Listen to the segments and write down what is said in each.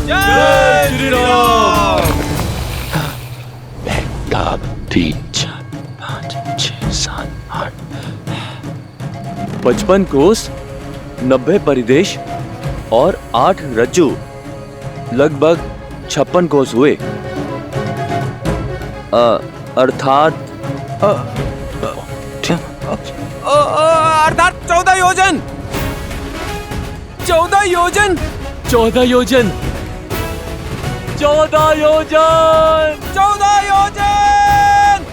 जय श्री राम। 3 4 5 6 7 8 55 कोस, 90 परिदेश और 8 रज्जू, लगभग 56 कोस हुए। अर्थात 14 योजन। 14 योजन। 14 योजन। 14 योजन। 14 योजन।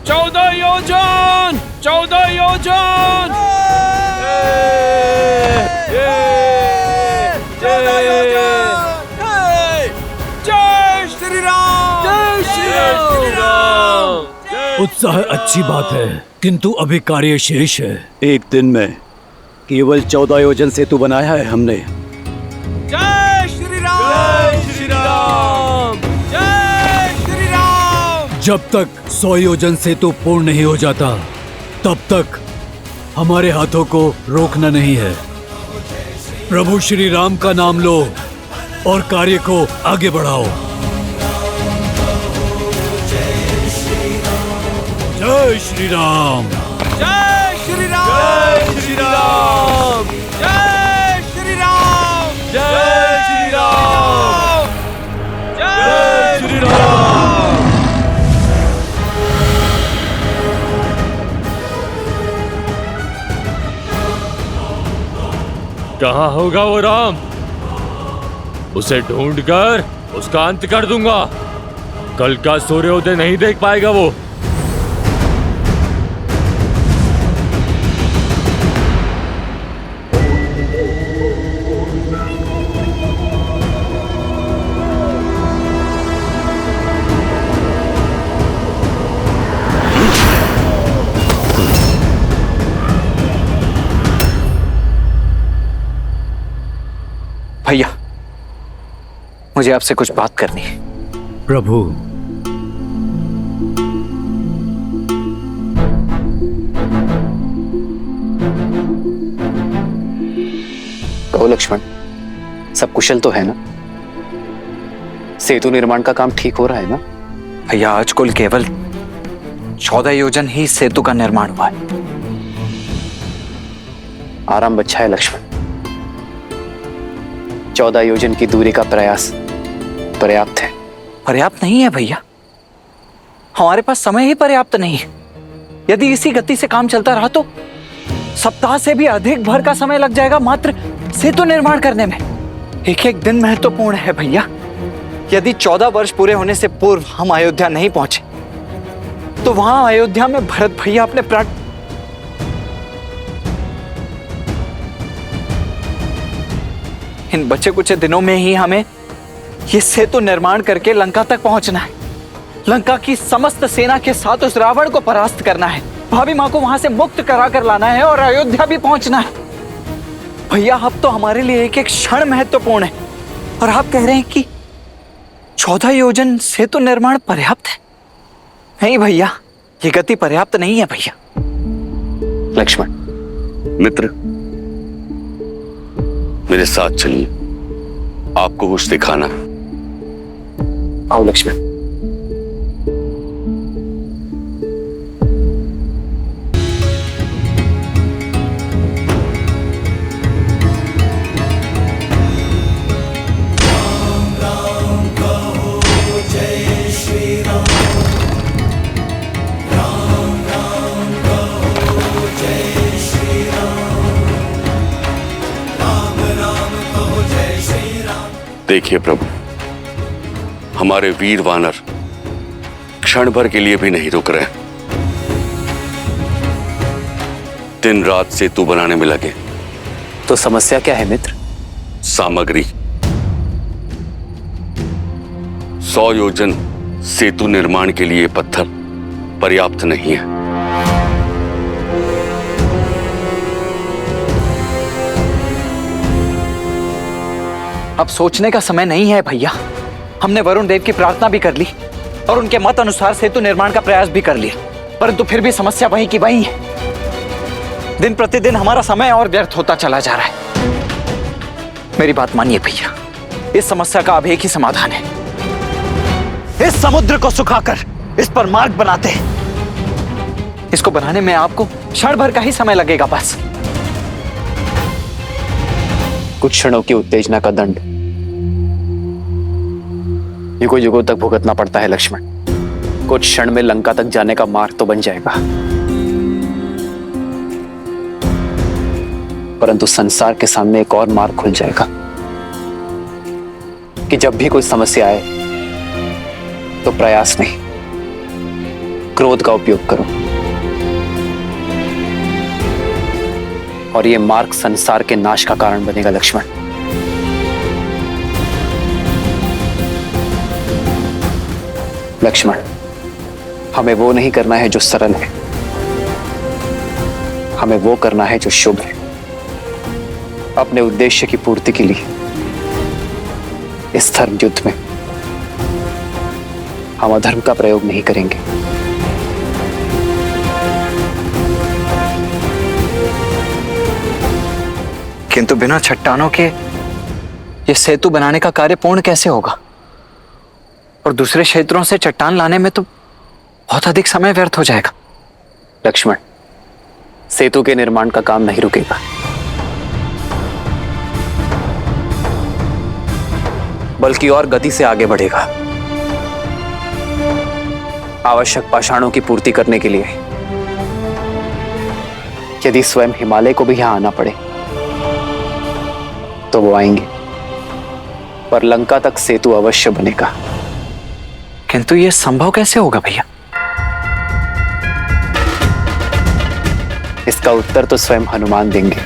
14 योजन। 14 योजन। 14 योजन। जय श्री राम। जय श्री राम। उत्साह अच्छी बात है, किंतु अभी कार्य शेष है। एक दिन में केवल 14 योजन सेतु बनाया है हमने। जय श्री राम। जय श्री राम। जय श्री राम। जब तक 100 योजन सेतु पूर्ण नहीं हो जाता, तब तक हमारे हाथों को रोकना नहीं है। प्रभु श्री राम का नाम लो और कार्य को आगे बढ़ाओ। जय श्री राम। जय श्री राम। जय श्री राम। जय श्री राम। जय श्री राम। जय श्री राम। कहाँ होगा वो राम? उसे ढूंढकर उसका अंत कर दूंगा। कल का सूर्योदय नहीं देख पाएगा वो। भैया, मुझे आपसे कुछ बात करनी है। प्रभु, कहो लक्ष्मण, सब कुशल तो है ना? सेतु निर्माण का काम ठीक हो रहा है ना? भैया, आज कुल केवल 14 योजन ही सेतु का निर्माण हुआ है। आराम बच्चा है लक्ष्मण। 14 योजन की दूरी का प्रयास पर्याप्त है। पर्याप्त नहीं है भैया, हमारे पास समय ही पर्याप्त नहीं है। यदि इसी गति से काम चलता रहा तो सप्ताह से भी अधिक भर का समय लग जाएगा मात्र सेतु निर्माण करने में। एक एक दिन महत्वपूर्ण है भैया। यदि 14 वर्ष पूरे होने से पूर्व हम अयोध्या नहीं पहुंचे तो वहां अयोध्या में भरत भैया अपने प्राण इन बचे कुछ दिनों में ही हमें ये सेतु निर्माण करके लंका तक पहुंचना है। लंका की समस्त सेना के साथ उस रावण को परास्त करना है। भाभी माँ को वहां से मुक्त करा कर लाना है और अयोध्या भी पहुंचना है। भैया, अब तो हमारे लिए एक एक क्षण महत्वपूर्ण है और आप कह रहे हैं कि 14 योजन सेतु निर्माण पर्याप्त है? नहीं भैया, ये गति पर्याप्त नहीं है भैया। लक्ष्मण मित्र, मेरे साथ चलिए, आपको कुछ दिखाना। आओ लक्ष्मण। देखिए प्रभु, हमारे वीर वानर क्षण भर के लिए भी नहीं रुक रहे। दिन रात सेतु बनाने में लगे। तो समस्या क्या है मित्र? सामग्री। 100 योजन सेतु निर्माण के लिए पत्थर पर्याप्त नहीं है। अब सोचने का समय नहीं है भैया। हमने वरुण देव की प्रार्थना भी कर ली और उनके मत अनुसार सेतु निर्माण का प्रयास भी कर लिया, परंतु फिर भी समस्या वही की वही है। दिन प्रतिदिन हमारा समय और व्यर्थ होता चला जा रहा है। मेरी बात मानिए भैया, इस समस्या का अब एक ही समाधान है, इस समुद्र को सुखाकर इस पर मार्ग बनाते हैं। इसको बनाने में आपको क्षण भर का ही समय लगेगा बस। कुछ क्षणों की उत्तेजना का दंड युगों युगों तक भुगतना पड़ता है लक्ष्मण। कुछ क्षण में लंका तक जाने का मार्ग तो बन जाएगा, परंतु संसार के सामने एक और मार्ग खुल जाएगा कि जब भी कोई समस्या आए तो प्रयास नहीं, क्रोध का उपयोग करो। और यह मार्ग संसार के नाश का कारण बनेगा लक्ष्मण। लक्ष्मण, हमें वो नहीं करना है जो सरल है, हमें वो करना है जो शुभ है। अपने उद्देश्य की पूर्ति के लिए इस धर्म युद्ध में हम अधर्म का प्रयोग नहीं करेंगे। किंतु बिना चट्टानों के ये सेतु बनाने का कार्य पूर्ण कैसे होगा? और दूसरे क्षेत्रों से चट्टान लाने में तो बहुत अधिक समय व्यर्थ हो जाएगा। लक्ष्मण, सेतु के निर्माण का काम नहीं रुकेगा। बल्कि और गति से आगे बढ़ेगा। आवश्यक पाषाणों की पूर्ति करने के लिए यदि स्वयं हिमालय को भी यहां आना पड़े तो वो आएंगे, पर लंका तक सेतु अवश्य बनेगा। किंतु यह संभव कैसे होगा भैया? इसका उत्तर तो स्वयं हनुमान देंगे।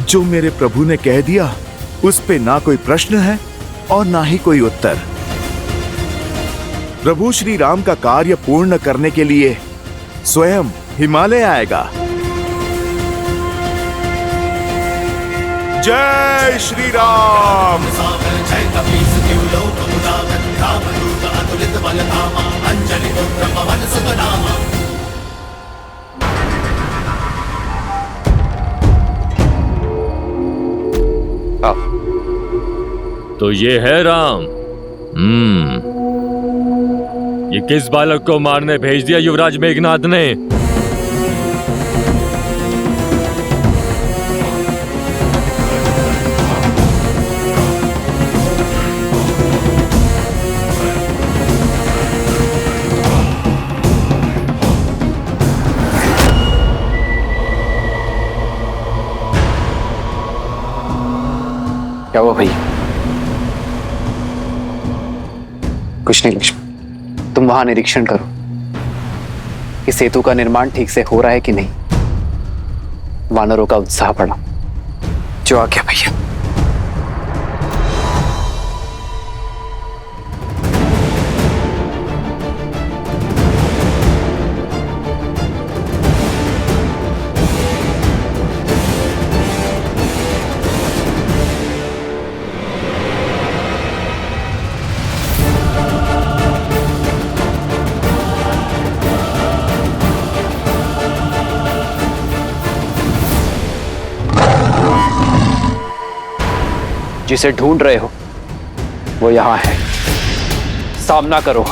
जो मेरे प्रभु ने कह दिया उस पे ना कोई प्रश्न है और ना ही कोई उत्तर। प्रभु श्री राम का कार्य पूर्ण करने के लिए स्वयं हिमालय आएगा। जय श्री राम। तो ये है राम। ये किस बालक को मारने भेज दिया युवराज मेघनाद ने? क्या हुआ भैया? कुछ नहीं लक्ष्मण, तुम वहां निरीक्षण करो कि सेतु का निर्माण ठीक से हो रहा है कि नहीं। वानरों का उत्साह बढ़ा। जो आ गया भैया। जिसे ढूंढ रहे हो वो यहां है, सामना करो।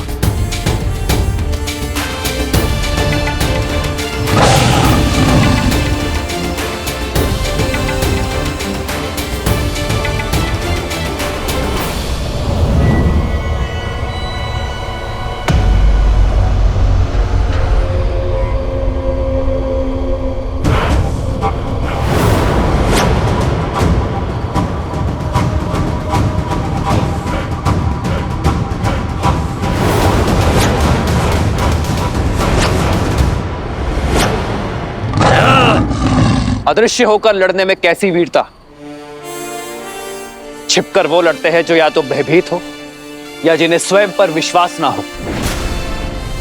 अदृश्य होकर लड़ने में कैसी वीरता। छिपकर वो लड़ते हैं जो या तो भयभीत हो या जिन्हें स्वयं पर विश्वास ना हो।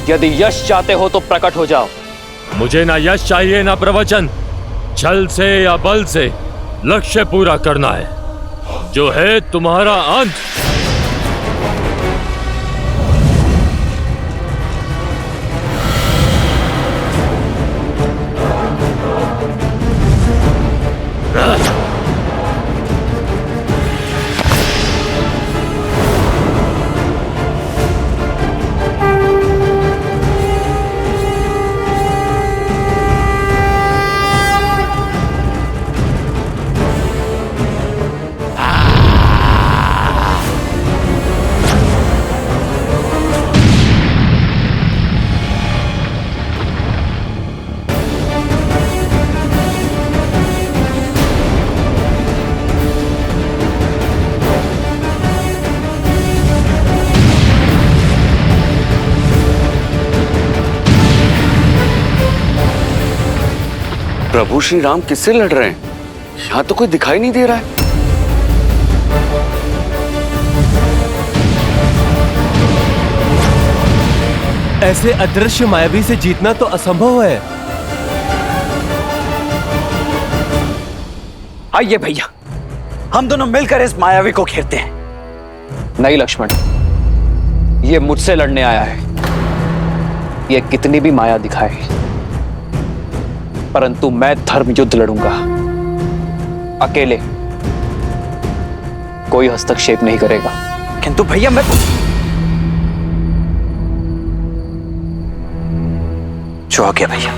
यदि यश चाहते हो तो प्रकट हो जाओ। मुझे ना यश चाहिए ना प्रवचन। छल से या बल से लक्ष्य पूरा करना है, जो है तुम्हारा अंत। प्रभु श्री राम किससे लड़ रहे हैं? यहाँ तो कोई दिखाई नहीं दे रहा है। ऐसे अदृश्य मायावी से जीतना तो असंभव है। आइए भैया, हम दोनों मिलकर इस मायावी को घेरते हैं। नहीं लक्ष्मण, ये मुझसे लड़ने आया है। ये कितनी भी माया दिखाए, परंतु मैं धर्म युद्ध लड़ूंगा अकेले। कोई हस्तक्षेप नहीं करेगा। किंतु भैया मैं जो आ गया भैया।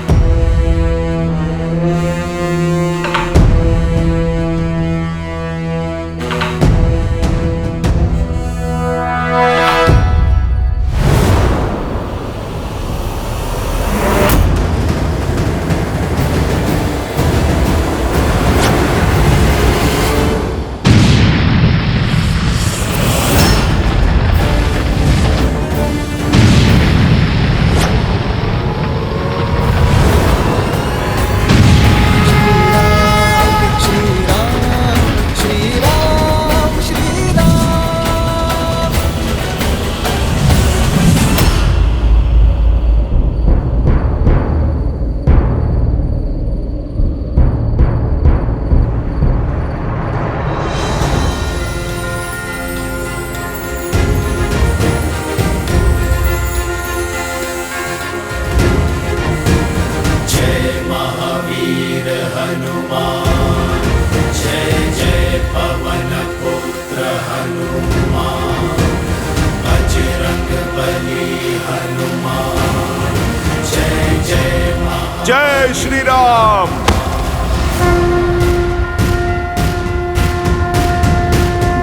जय श्री राम।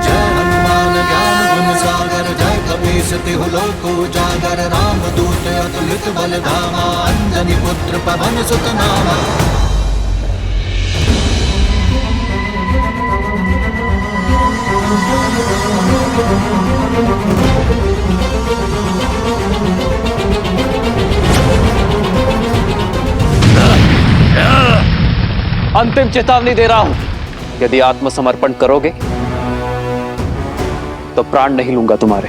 जय हनुमान ज्ञान गुण सागर, जय कपीस तिहु लोक उजागर, राम दूत अतुलित बल धामा, अंजनी पुत्र पवन सुत नामा। अंतिम चेतावनी दे रहा हूं, यदि आत्मसमर्पण करोगे तो प्राण नहीं लूंगा तुम्हारे।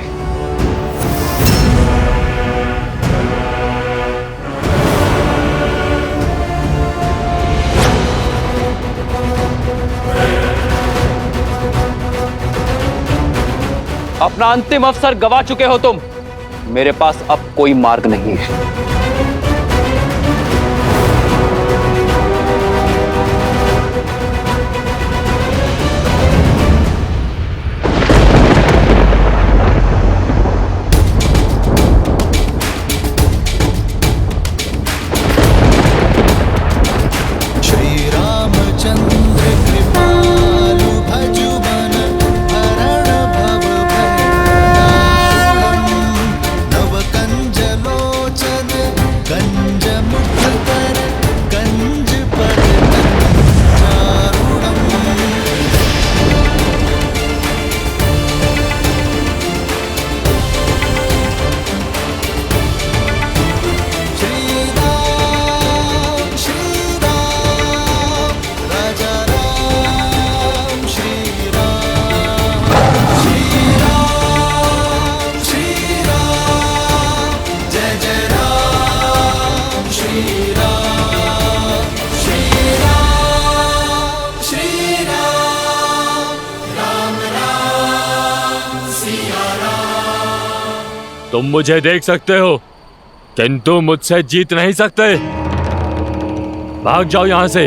अपना अंतिम अवसर गवा चुके हो तुम। मेरे पास अब कोई मार्ग नहीं है। तुम मुझे देख सकते हो, किंतु मुझसे जीत नहीं सकते। भाग जाओ यहां से,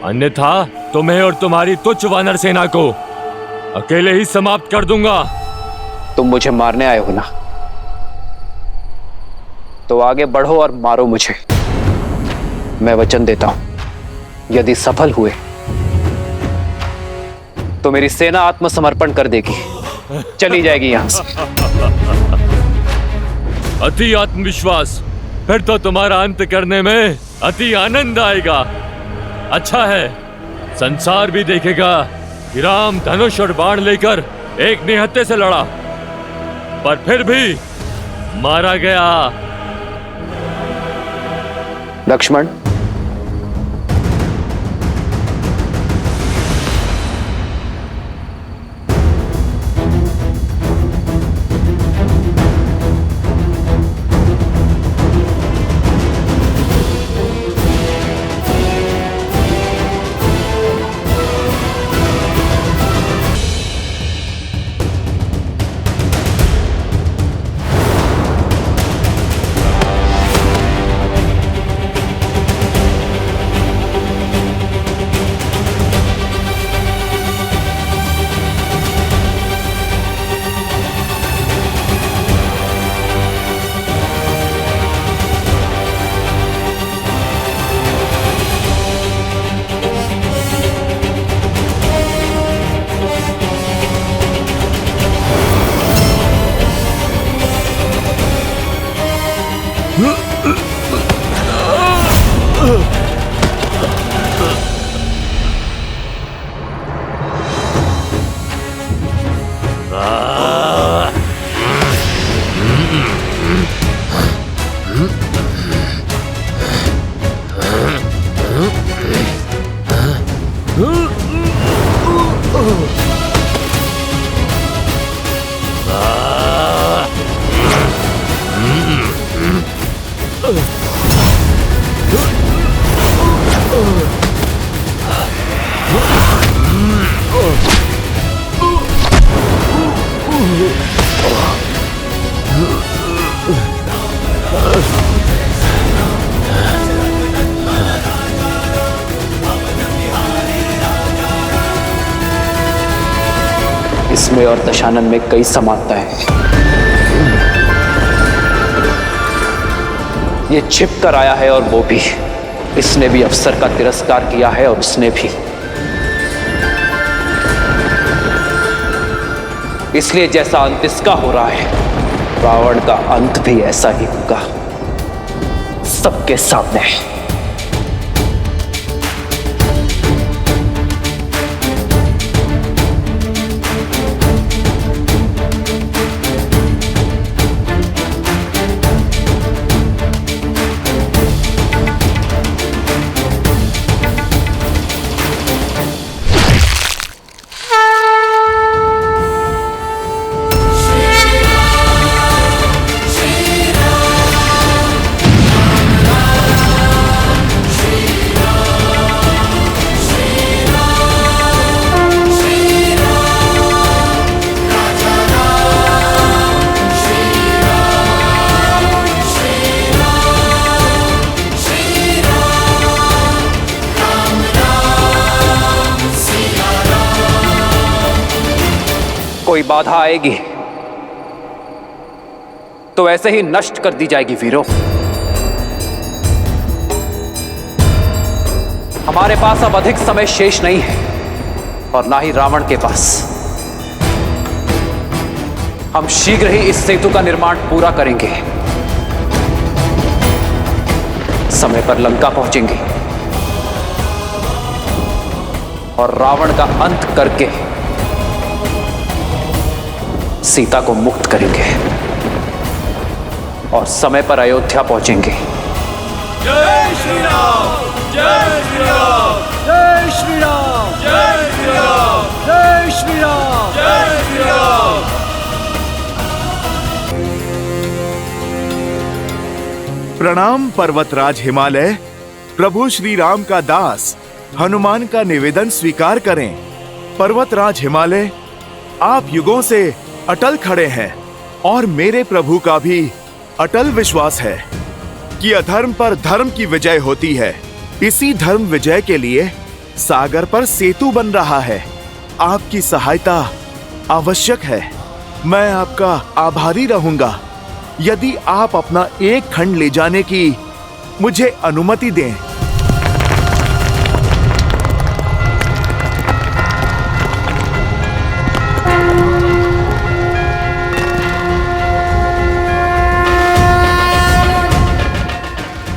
अन्यथा तुम्हें और तुम्हारी तुच्छ वानर सेना को अकेले ही समाप्त कर दूंगा। तुम मुझे मारने आए हो ना, तो आगे बढ़ो और मारो मुझे। मैं वचन देता हूं, यदि सफल हुए तो मेरी सेना आत्मसमर्पण कर देगी, चली जाएगी यहां से। अति आत्मविश्वास, फिर तो तुम्हारा अंत करने में अति आनंद आएगा। अच्छा है, संसार भी देखेगा कि राम धनुष और बाण लेकर एक निहत्थे से लड़ा, पर फिर भी मारा गया। लक्ष्मण, इसमें और दशानन में कई समानताएं हैं। ये छिप कर आया है और वो भी। इसने भी अफसर का तिरस्कार किया है और उसने भी। इसलिए जैसा अंत इसका हो रहा है, रावण का अंत भी ऐसा ही होगा, सबके सामने। कोई बाधा आएगी तो ऐसे ही नष्ट कर दी जाएगी वीरों। हमारे पास अब अधिक समय शेष नहीं है और ना ही रावण के पास। हम शीघ्र ही इस सेतु का निर्माण पूरा करेंगे। समय पर लंका पहुंचेंगे और रावण का अंत करके सीता को मुक्त करेंगे और समय पर अयोध्या पहुंचेंगे। जय श्री राम, जय श्री राम, जय श्री राम, जय श्री राम, जय श्री राम, जय श्री राम। प्रणाम पर्वतराज हिमालय। प्रभु श्री राम का दास हनुमान का निवेदन स्वीकार करें। पर्वतराज हिमालय, आप युगों से अटल खड़े हैं और मेरे प्रभु का भी अटल विश्वास है कि अधर्म पर धर्म की विजय होती है। इसी धर्म विजय के लिए सागर पर सेतु बन रहा है। आपकी सहायता आवश्यक है। मैं आपका आभारी रहूंगा यदि आप अपना एक खंड ले जाने की मुझे अनुमति दें।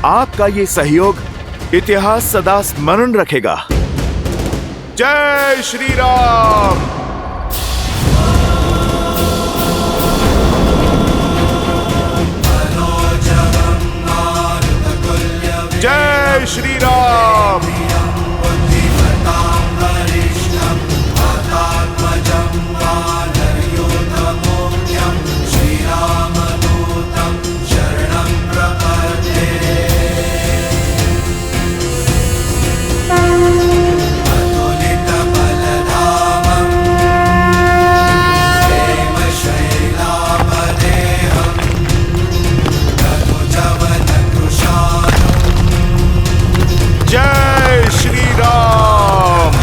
आपका ये सहयोग इतिहास सदा स्मरण रखेगा। जय श्री राम। जय श्री राम। जय श्री राम।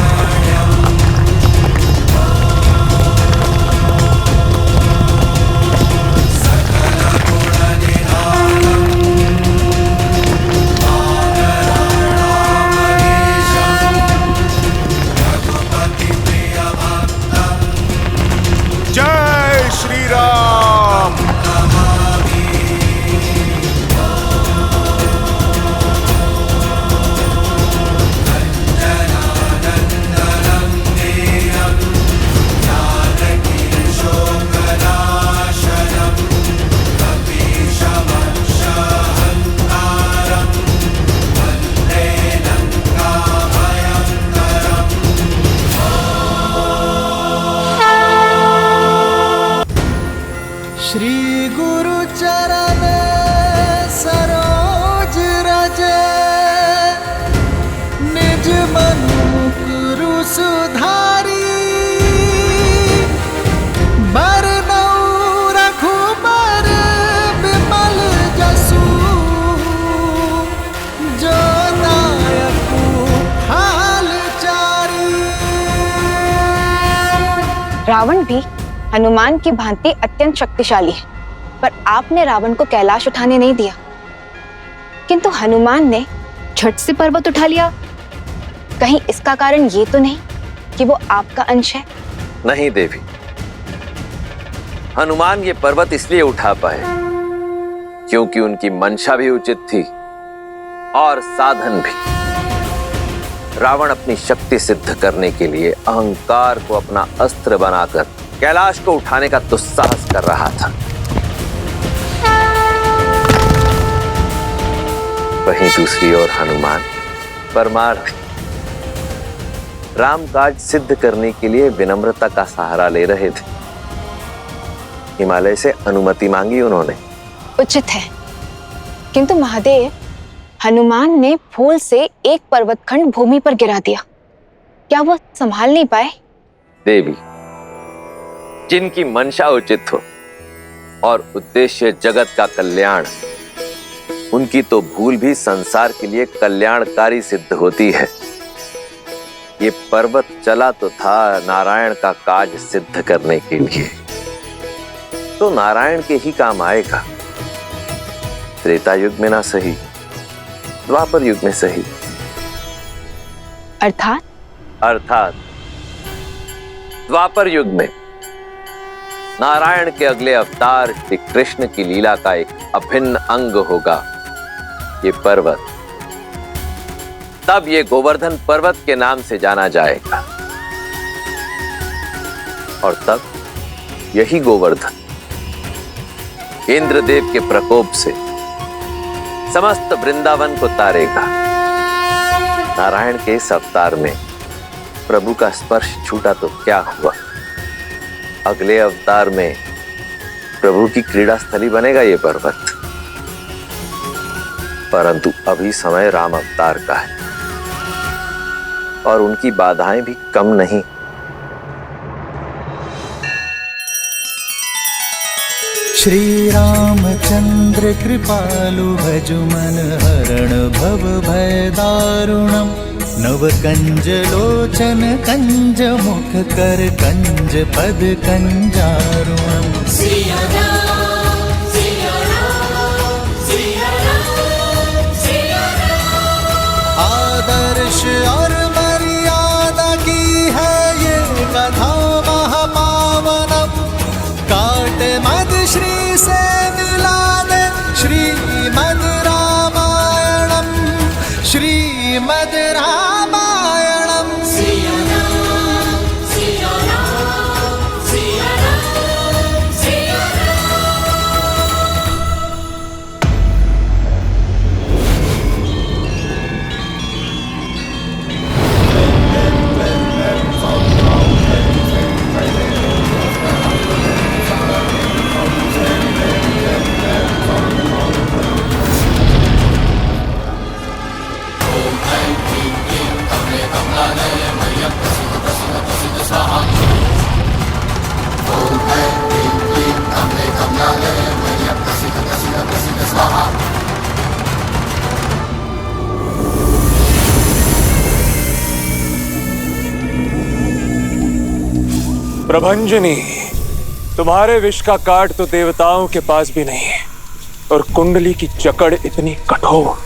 जय श्री राम। श्री गुरु चरण सरोज रज, निज मनु गुरु सुधारी। बरनउँ रघुबर विमल जसु, जो दायकु हाल चारी। रावण भी हनुमान की भांति अत्यंत शक्तिशाली है, पर आपने रावण को कैलाश उठाने नहीं दिया, किंतु हनुमान ने झट से पर्वत उठा लिया। कहीं इसका कारण ये तो नहीं कि वो आपका अंश है? नहीं देवी, हनुमान ये पर्वत इसलिए उठा पाए क्योंकि उनकी मंशा भी उचित थी और साधन भी। रावण अपनी शक्ति सिद्ध करने के लिए अहंकार को अपना अस्त्र बनाकर कैलाश को उठाने का दुस्साहस कर रहा था। वहीं दूसरी ओर हनुमान परमार्थी, राम काज सिद्ध करने के लिए विनम्रता का सहारा ले रहे थे। हिमालय से अनुमति मांगी उन्होंने। उचित है, किंतु महादेव, हनुमान ने भूल से एक पर्वतखंड भूमि पर गिरा दिया, क्या वो संभाल नहीं पाए? देवी, जिनकी मंशा उचित हो और उद्देश्य जगत का कल्याण, उनकी तो भूल भी संसार के लिए कल्याणकारी सिद्ध होती है। ये पर्वत चला तो था नारायण का काज सिद्ध करने के लिए, तो नारायण के ही काम आएगा। त्रेता युग में ना सही, द्वापर युग में सही। अर्थात द्वापर युग में नारायण के अगले अवतार श्री कृष्ण की लीला का एक अभिन्न अंग होगा ये पर्वत। तब ये गोवर्धन पर्वत के नाम से जाना जाएगा और तब यही गोवर्धन इंद्रदेव के प्रकोप से समस्त वृंदावन को तारेगा। नारायण के इस अवतार में प्रभु का स्पर्श छूटा तो क्या हुआ, अगले अवतार में प्रभु की क्रीड़ा स्थली बनेगा ये पर्वत। परंतु अभी समय राम अवतार का है और उनकी बाधाएं भी कम नहीं। श्री रामचंद्र कृपालु भजु मन हरण भव भय दारुणम नव कंज लोचन कंज मुख कर कंज पद कंजारुणम। आदर्श और मर्यादा की है ये कथा महापावनम। काट मद श्री से मिला दे श्रीमद् रामायणम, श्रीमद् रामायणम। प्रभंजनी, तुम्हारे विष का काट तो देवताओं के पास भी नहीं है और कुंडली की जकड़ इतनी कठोर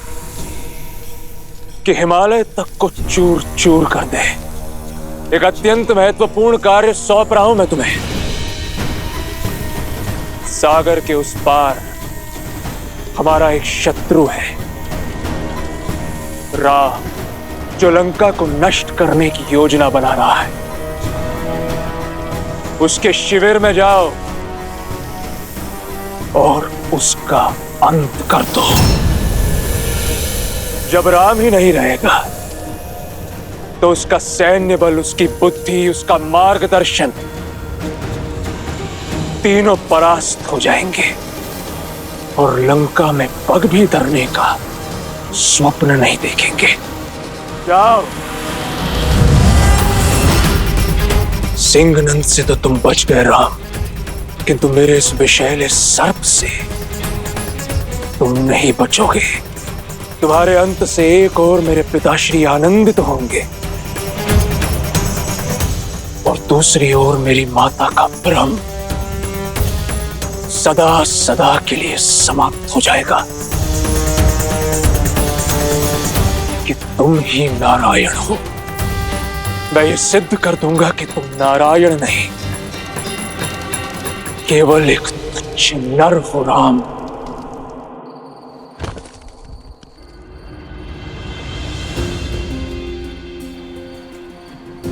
कि हिमालय तक को चूर चूर कर दे। एक अत्यंत महत्वपूर्ण कार्य सौंप रहा हूं मैं तुम्हें। सागर के उस पार हमारा एक शत्रु है, राम, जो लंका को नष्ट करने की योजना बना रहा है। उसके शिविर में जाओ और उसका अंत कर दो। जब राम ही नहीं रहेगा तो उसका सैन्य बल, उसकी बुद्धि, उसका मार्गदर्शन, तीनों परास्त हो जाएंगे और लंका में पग भी धरने का स्वप्न नहीं देखेंगे। जाओ। सिंहनंद से तो तुम बच गए राम, किंतु मेरे इस विषैले सर्प से तुम नहीं बचोगे। तुम्हारे अंत से एक और मेरे पिताश्री आनंदित होंगे और दूसरी ओर मेरी माता का भ्रम सदा सदा के लिए समाप्त हो जाएगा कि तुम ही नारायण हो। मैं ये सिद्ध कर दूंगा कि तुम नारायण नहीं, केवल एक तुच्छ नर हो राम।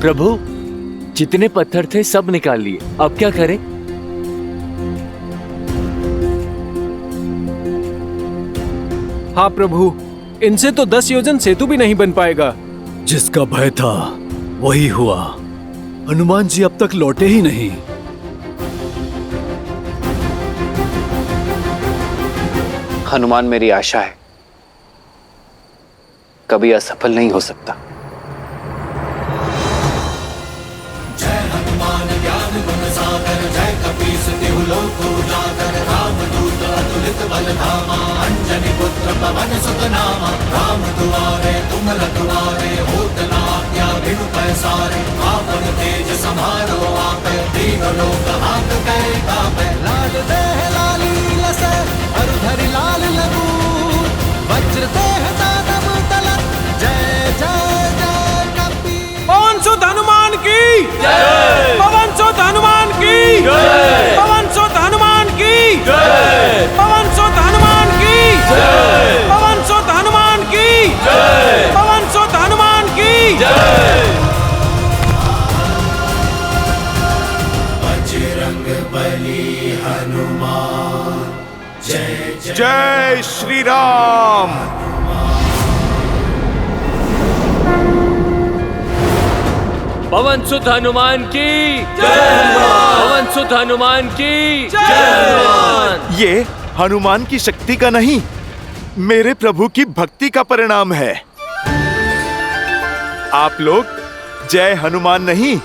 प्रभु, जितने पत्थर थे सब निकाल लिए, अब क्या करें? हाँ प्रभु, इनसे तो 10 योजन सेतु भी नहीं बन पाएगा। जिसका भय था वही हुआ। हनुमान जी अब तक लौटे ही नहीं। हनुमान मेरी आशा है, कभी असफल नहीं हो सकता। जय हनुमान ज्ञान गुण सागर, जय कपीस तिहु लोक उजागर, रामदूत अतुलित बल धामा, अंजनी पुत्र पवन सुत नामा। राम दुआरे तुम रखवारे, होत न आज्ञा बिनु पैसारे। आपन तेज समारो आपे, दीन लोक हांकते कापे। लाल देह लाली लसे, अरु धरि लाल लगू, वज्र देह दानव तलत, जय जय जय कपी। पवन सुत हनुमान की जय। पवन सुत हनुमान की जय। पवन सुत हनुमान की जय। पवन सुत हनुमान की जय। पवन सुत हनुमान की जय। पवन सुत हनुमान की जय। बजरंग बली हनुमान, जय जय श्री राम। पवन सुत हनुमान की जय। पवन सुत हनुमान की जय। ये हनुमान की शक्ति का नहीं, मेरे प्रभु की भक्ति का परिणाम है। आप लोग जय हनुमान नहीं,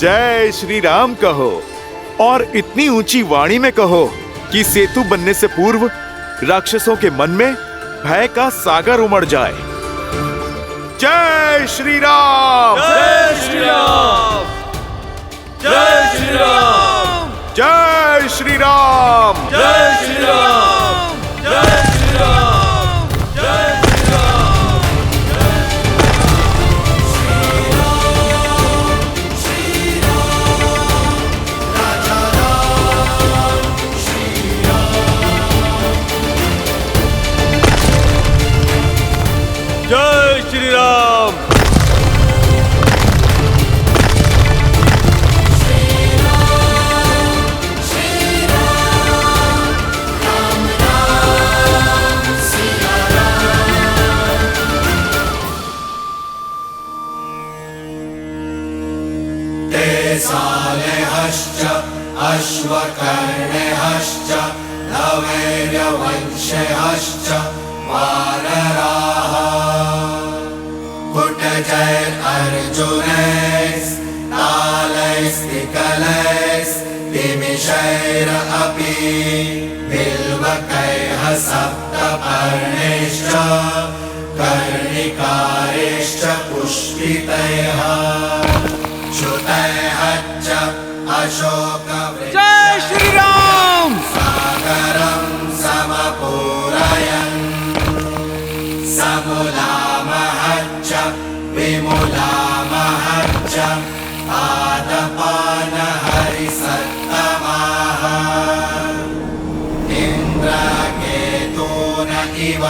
जय श्री राम कहो, और इतनी ऊंची वाणी में कहो कि सेतु बनने से पूर्व राक्षसों के मन में भय का सागर उमड़ जाए। जय श्री राम। जय श्री राम। जय श्री राम। जय श्री राम। जय श्री राम। जय श्री राम। जय श्री राम। जय श्री राम। सालेहश्च अश्वकर्णेहश्च नवैर्यवंशेहश्च वानराः कुटजय अर्जुनैस्तालैस्तिकलैस्तिमिषैरपि बिल्वकैः सप्तपर्णैश्च कर्णिकारैश्च पुष्पितैः श्रुतैश्च अशोकवृक्षैः। जय श्री राम। सागरं समपूरयन् समुलामहच्च विमुलामहच्च आदपानहरिसत्तमाः इन्द्रकेतून इव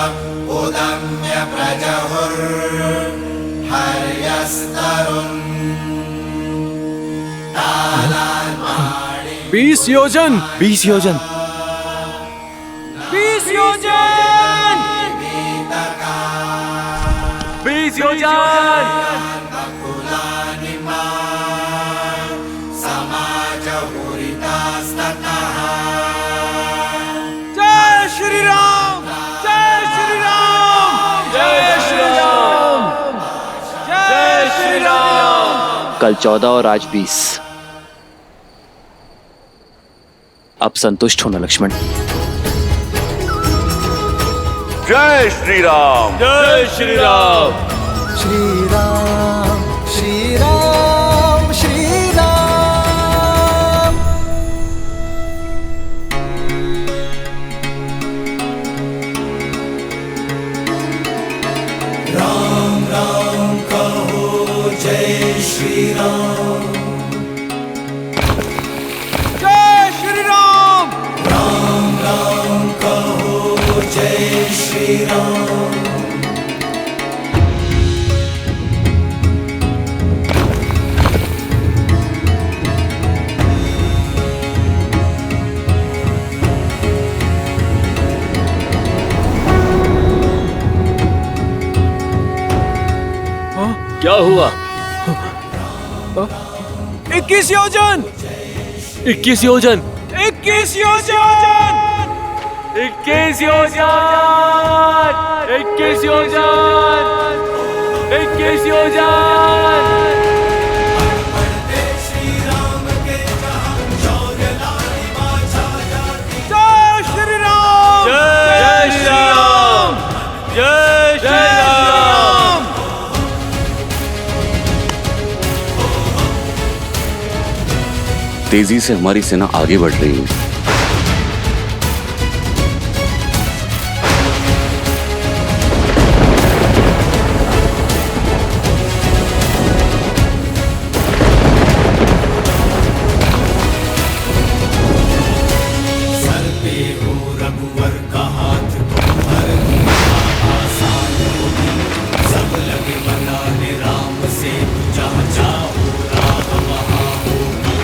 उदम्य प्रजहुर्हर्यस्तरुन् 20 योजन। 20 योजन। 20 योजन। 20 योजन। जय श्री राम। जय श्री राम। जय श्री राम। जय श्री राम। कल 14 और आज 20। अब संतुष्ट होना लक्ष्मण। जय श्री राम। जय श्री राम। श्री राम श्री राम श्री राम। श्री राम जय श्री राम। राम राम कहो जय श्री राम। क्या हुआ? 21 योजन। 21 योजन। 21 योजन। 21 योजन। 21 योजन। 21 योजन। श्री राम के जहां शौर्य लालिमा छा जाती। जय श्री राम। जय श्री राम। जय श्री राम। तेजी से हमारी सेना आगे बढ़ रही है। सर पे हो रघुवर का हाथ, हर आसान होगी। सब लगे बनाने राम से, जहाँ चाहो राम वहाँ होगी।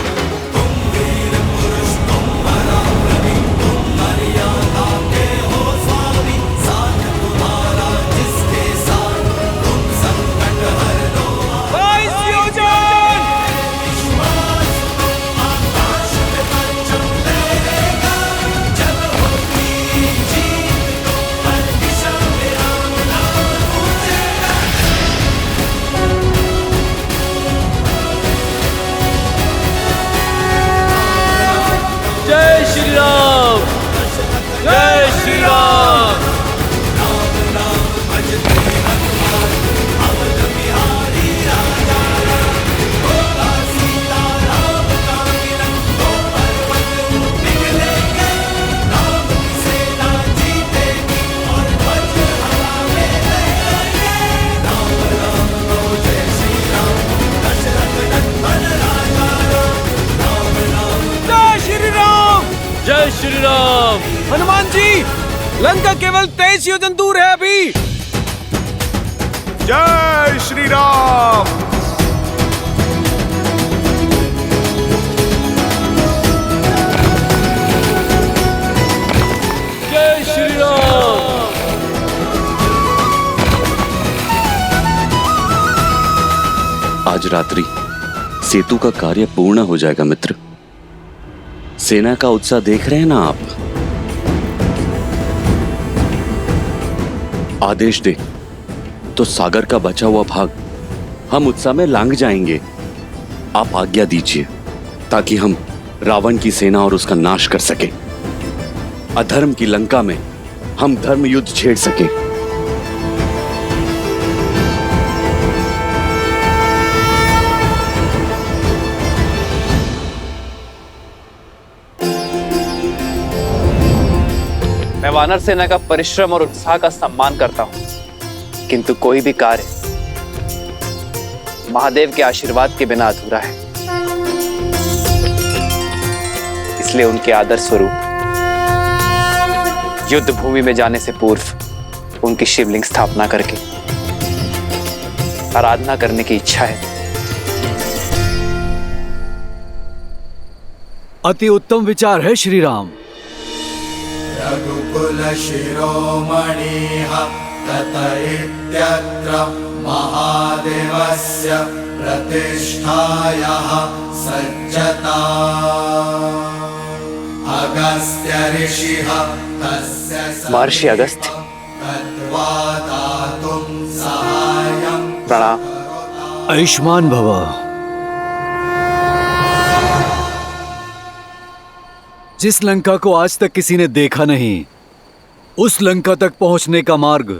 तुम वीर पुरुष, तुम पराक्रमी, तुम मर्यादा के हो स्वामी। साथ तुम्हारा जिसके साथ, तुम संकट हर लो। 22 योजन। विश्वास आकाश में परचम लहरेगा। जब होगी जीत तो हर दिशा में राम नाम गूंजेगा। जय श्री राम। जय श्री राम। राम नाम भजते हनुमान, अवध बिहारी राजा राम। होगा सीता राम का मिलन, तो पर्वत पिघलेंगे। राम की सेना जीतेगी और वज्र हवा में लहराएंगे। राम राम कहो जय श्री राम, दशरथ नंदन राजा राम। राम राम जय श्री राम। जय श्री राम। हनुमान जी, लंका केवल 23 योजन दूर है अभी। जय श्री राम। जय श्री राम। आज रात्रि सेतु का कार्य पूर्ण हो जाएगा मित्र। सेना का उत्साह देख रहे हैं ना आप? आदेश दे तो सागर का बचा हुआ भाग हम उत्साह में लांग जाएंगे। आप आज्ञा दीजिए ताकि हम रावण की सेना और उसका नाश कर सके। अधर्म की लंका में हम धर्म युद्ध छेड़ सके। मैं वानर सेना का परिश्रम और उत्साह का सम्मान करता हूं, किंतु कोई भी कार्य महादेव के आशीर्वाद के बिना अधूरा है। इसलिए उनके आदर स्वरूप युद्ध भूमि में जाने से पूर्व उनकी शिवलिंग स्थापना करके आराधना करने की इच्छा है। अति उत्तम विचार है श्री राम। रघुकुल शिरोमणिः तत इत्यत्र महादेवस्य प्रतिष्ठायाः सज्जता। अगस्त्य ऋषिः तस्य महर्षि अगस्त्य, तद्वा दातुं सहायं। प्रणाम। आयुष्मान भव। जिस लंका को आज तक किसी ने देखा नहीं, उस लंका तक पहुंचने का मार्ग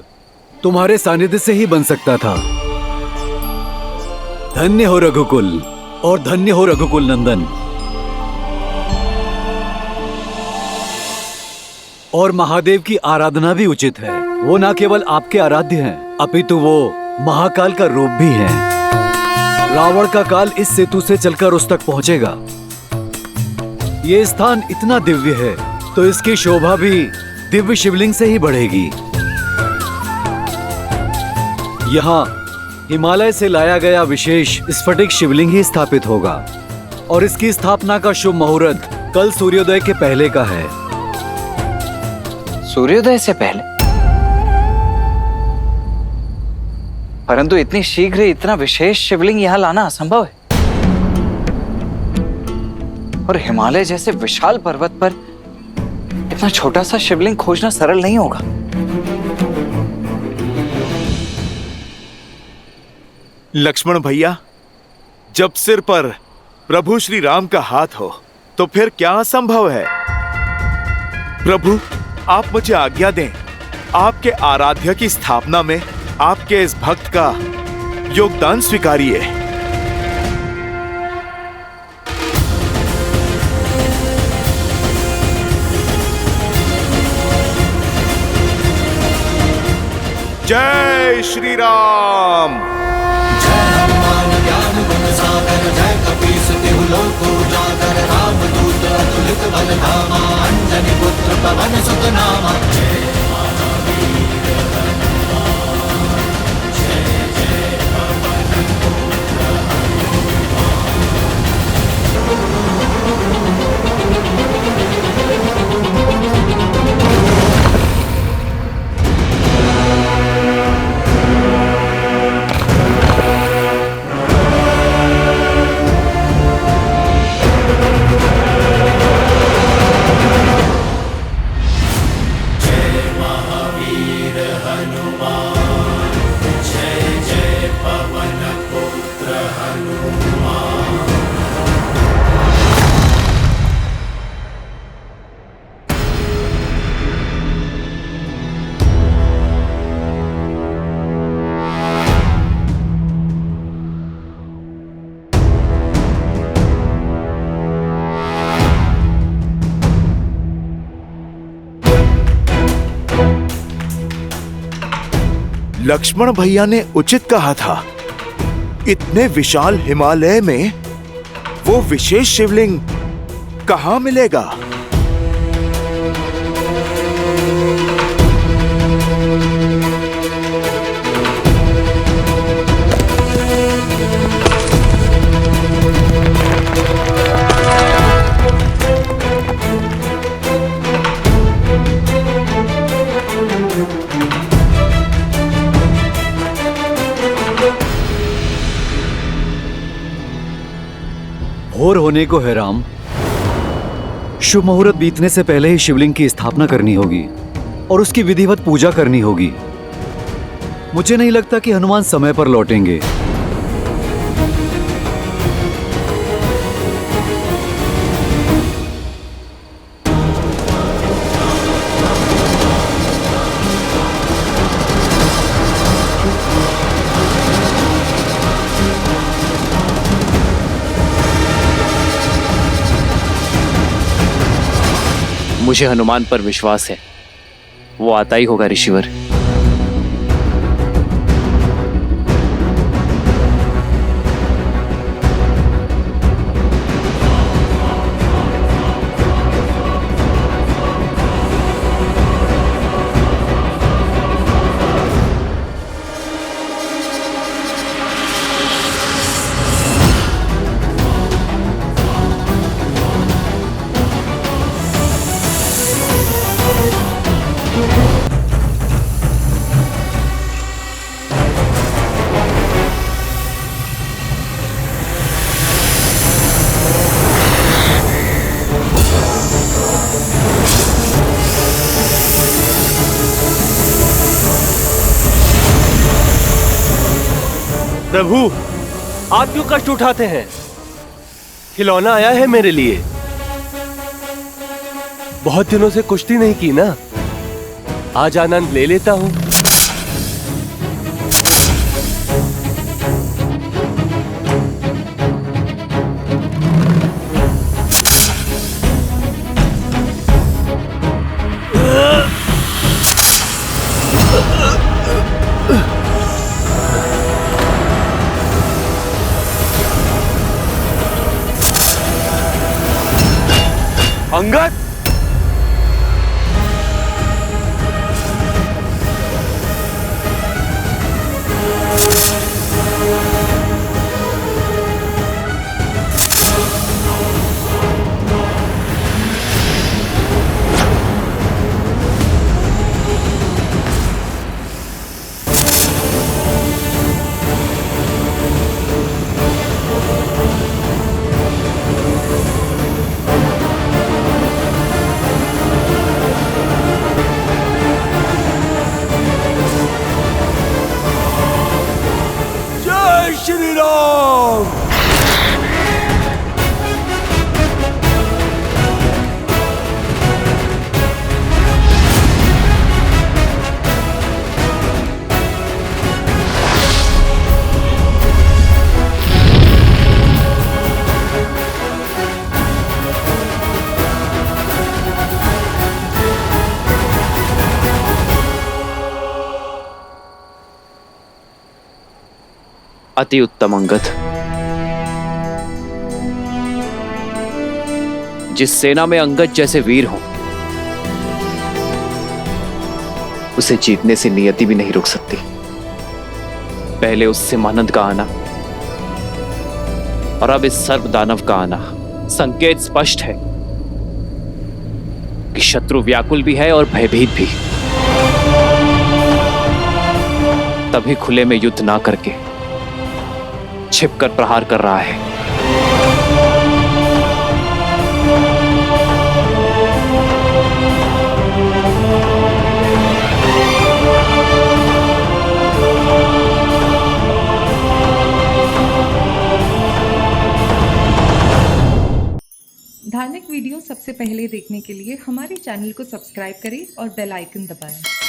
तुम्हारे सानिध्य से ही बन सकता था। धन्य हो रघुकुल और धन्य हो रघुकुल नंदन। और महादेव की आराधना भी उचित है। वो न केवल आपके आराध्य हैं, अपितु वो महाकाल का रूप भी हैं। रावण का काल इस सेतु से चलकर उस तक पहुंचेगा। ये स्थान इतना दिव्य है तो इसकी शोभा भी दिव्य शिवलिंग से ही बढ़ेगी। यहाँ हिमालय से लाया गया विशेष स्फटिक शिवलिंग ही स्थापित होगा और इसकी स्थापना का शुभ मुहूर्त कल सूर्योदय के पहले का है। सूर्योदय से पहले? परंतु इतनी शीघ्र इतना विशेष शिवलिंग यहां लाना असंभव है और हिमालय जैसे विशाल पर्वत पर इतना छोटा सा शिवलिंग खोजना सरल नहीं होगा। लक्ष्मण भैया, जब सिर पर प्रभु श्री राम का हाथ हो तो फिर क्या असंभव है। प्रभु, आप मुझे आज्ञा दें, आपके आराध्य की स्थापना में आपके इस भक्त का योगदान स्वीकारिए। जय श्री राम। जय हनुमान ज्ञान गुण सागर, जय कपीस तिहु लोक उजागर, रामदूत अतुलित बल धामा, अंजनी पुत्र पवन सुत नामा। लक्ष्मण भैया ने उचित कहा था, इतने विशाल हिमालय में वो विशेष शिवलिंग कहां मिलेगा। भोर होने को है राम। शुभ मुहूर्त बीतने से पहले ही शिवलिंग की स्थापना करनी होगी और उसकी विधिवत पूजा करनी होगी। मुझे नहीं लगता कि हनुमान समय पर लौटेंगे। मुझे हनुमान पर विश्वास है, वो आता ही होगा ऋषिवर। प्रभु, आप क्यों कष्ट उठाते हैं? खिलौना आया है मेरे लिए। बहुत दिनों से कुश्ती नहीं की ना, आज आनंद ले लेता हूं। अंगद! जय श्री राम। अति उत्तम अंगद। जिस सेना में अंगद जैसे वीर हों, उसे जीतने से नियति भी नहीं रोक सकती। पहले उस सिमानंद का आना और अब इस सर्प दानव का आना, संकेत स्पष्ट है कि शत्रु व्याकुल भी है और भयभीत भी। तभी खुले में युद्ध ना करके छिपकर प्रहार कर रहा है। धार्मिक वीडियो सबसे पहले देखने के लिए हमारे चैनल को सब्सक्राइब करें और बेल आइकन दबाएं।